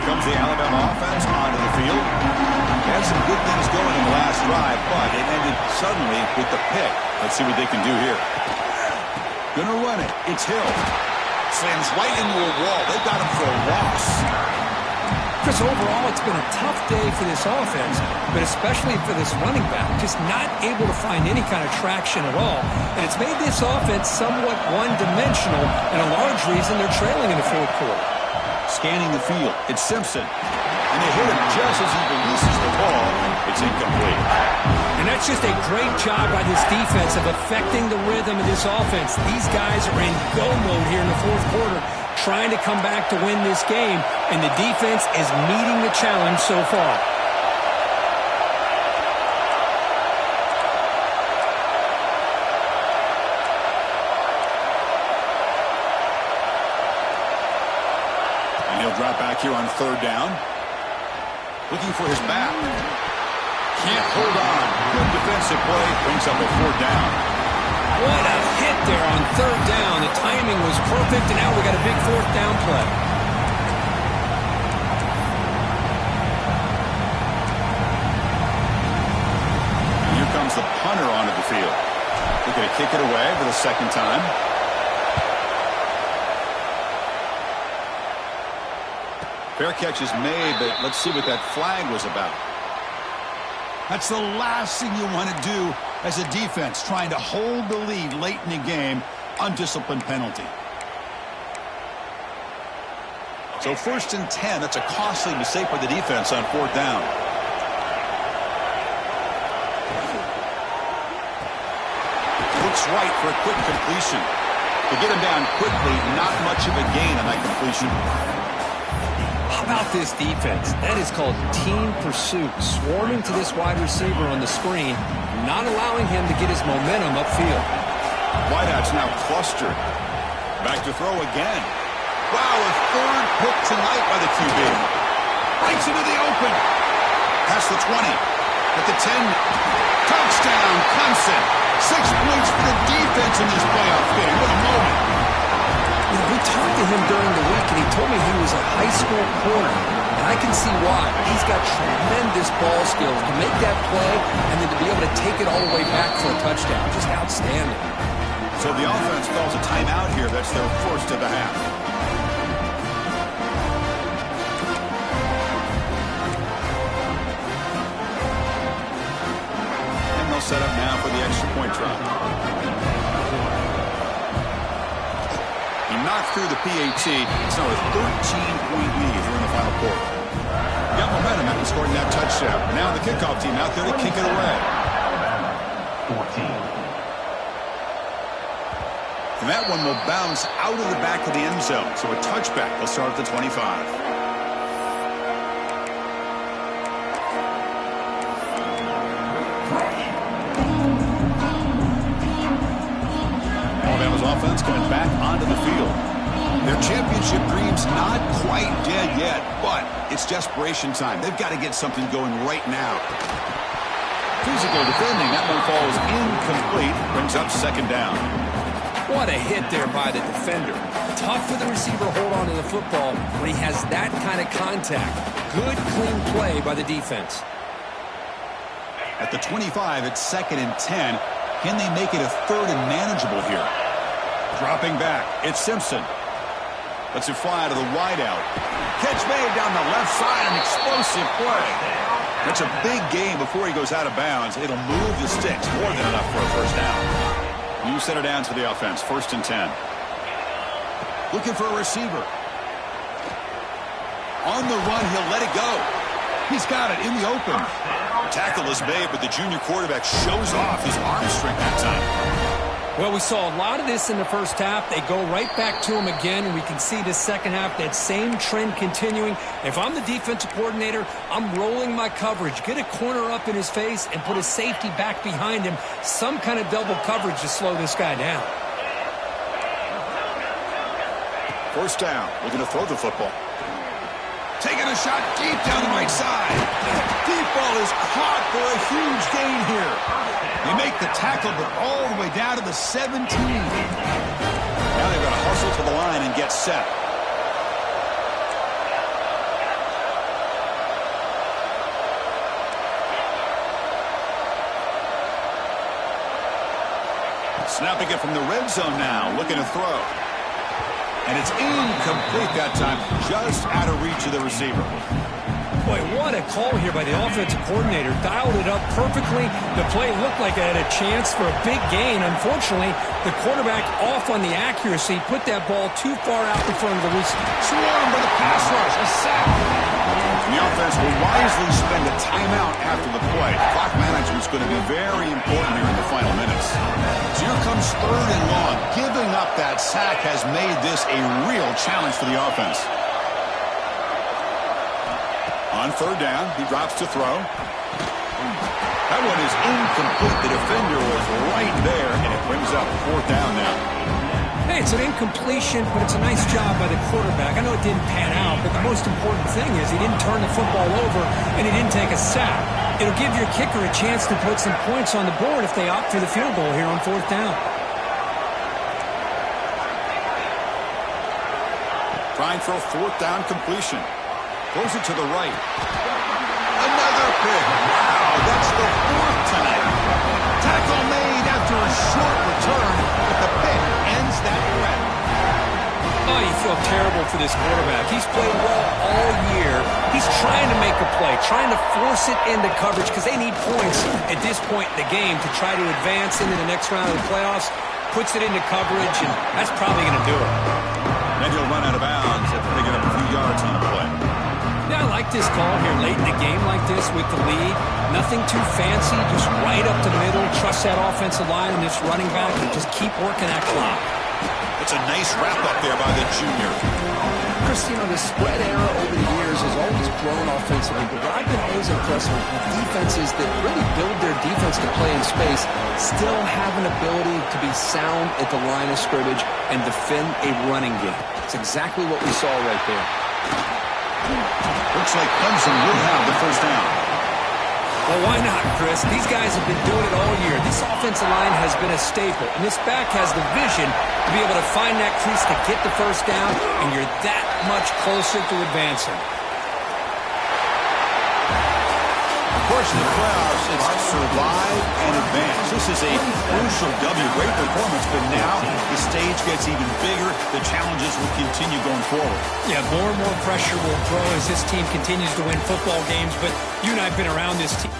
comes the Alabama offense onto the field. They had some good things going in the last drive, but it ended suddenly with the pick. Let's see what they can do here. Gonna run it. It's Hill. Slams right into a wall. They've got him for a loss. Chris, overall, it's been a tough day for this offense, but especially for this running back. Just not able to find any kind of traction at all. And it's made this offense somewhat one-dimensional, and a large reason they're trailing in the fourth quarter. Scanning the field. It's Simpson. And they hit him just as he releases the ball. It's incomplete. And that's just a great job by this defense of affecting the rhythm of this offense. These guys are in go mode here in the fourth quarter, trying to come back to win this game, and the defense is meeting the challenge so far. And he'll drop back here on third down. Looking for his back. Can't hold on. Good defensive play. Brings up a fourth down. What a hit there on third down. The timing was perfect, and now we got a big fourth down play. And here comes the punter onto the field. They're going to kick it away for the second time. Fair catch is made, but let's see what that flag was about. That's the last thing you want to do as a defense, trying to hold the lead late in the game. Undisciplined penalty. So 1st and 10, that's a costly mistake by the defense on fourth down. Looks right for a quick completion. To get him down quickly, not much of a gain on that completion. How about this defense? That is called team pursuit. Swarming to this wide receiver on the screen, not allowing him to get his momentum upfield. Wideouts now clustered. Back to throw again. Wow, a third pick tonight by the QB. Breaks into the open. Past the 20. At the 10. Touchdown, Clemson. 6 points for the defense in this playoff game. What a moment. You know, we talked to him during the week, and he told me he was a high school corner. And I can see why. He's got tremendous ball skills to make that play and then to be able to take it all the way back for a touchdown. Just outstanding. So the offense calls a timeout here. That's their first of the half. And they'll set up now for the extra point try. He knocked through the PAT. It's now a 13-point lead here in the final quarter. Got momentum after scoring that touchdown. Now the kickoff team out there to kick it away. 14. And that one will bounce out of the back of the end zone. So a touchback. They'll start at the 25. Alabama's offense coming back onto the field. Their championship dream's not quite dead yet, but it's desperation time. They've got to get something going right now. Physical defending. That one falls incomplete. Brings up second down. What a hit there by the defender. Tough for the receiver to hold on to the football when he has that kind of contact. Good, clean play by the defense. At the 25, it's 2nd and 10. Can they make it a third and manageable here? Dropping back, it's Simpson. Lets it fly to the wideout. Catch made down the left side, an explosive play. That's a big gain before he goes out of bounds. It'll move the sticks, more than enough for a first down. New center down to the offense, 1st and 10. Looking for a receiver. On the run, he'll let it go. He's got it in the open. Tackle is made, but the junior quarterback shows off his arm strength that time. Well, we saw a lot of this in the first half. They go right back to him again, and we can see the second half, that same trend continuing. If I'm the defensive coordinator, I'm rolling my coverage. Get a corner up in his face and put a safety back behind him. Some kind of double coverage to slow this guy down. First down. Looking to throw the football. Taking a shot deep down the right side. Deep ball is caught for a huge gain here. They make the tackle, but all the way down to the 17. Now they've got to hustle to the line and get set. Snapping it from the red zone now, looking to throw. And it's incomplete that time, just out of reach of the receiver. Boy, what a call here by the offensive coordinator. Dialed it up perfectly. The play looked like it had a chance for a big gain. Unfortunately, the quarterback off on the accuracy, put that ball too far out in front of the receiver. Swarmed by the pass rush. A sack. The offense will wisely spend a timeout after the play. Clock management is going to be very important here in the final minutes. So here comes 3rd and long. Giving up that sack has made this a real challenge for the offense. On 3rd down, he drops to throw. That one is incomplete. The defender was right there, and it brings up 4th down now. Hey, it's an incompletion, but it's a nice job by the quarterback. I know it didn't pan out, but the most important thing is he didn't turn the football over and he didn't take a sack. It'll give your kicker a chance to put some points on the board if they opt for the field goal here on 4th down. Trying for a 4th down completion. Throws it to the right. Another pick. Wow, that's the 4th tonight. Tackle made after a short return, but the pick ends that threat. Oh, you feel terrible for this quarterback. He's played well all year. He's trying to make a play, trying to force it into coverage because they need points at this point in the game to try to advance into the next round of the playoffs. Puts it into coverage, and that's probably going to do it. Then he'll run out of bounds after picking up a few yards on the play. Yeah, I like this call here late in the game like this with the lead. Nothing too fancy, just right up the middle. Trust that offensive line and this running back and just keep working that clock. It's a nice wrap-up there by the junior. Chris, the spread era over the years has always grown offensively, but what I've been always impressed with defenses that really build their defense to play in space still have an ability to be sound at the line of scrimmage and defend a running game. It's exactly what we saw right there. Looks like Clemson will have the 1st down. Well, why not, Chris? These guys have been doing it all year. This offensive line has been a staple, and this back has the vision to be able to find that crease to get the 1st down, and you're that much closer to advancing. Of course, in the playoffs, it's survive and advance. This is a crucial W. Great performance, but now the stage gets even bigger. The challenges will continue going forward. Yeah, more and more pressure will grow as this team continues to win football games, but you and I have been around this team.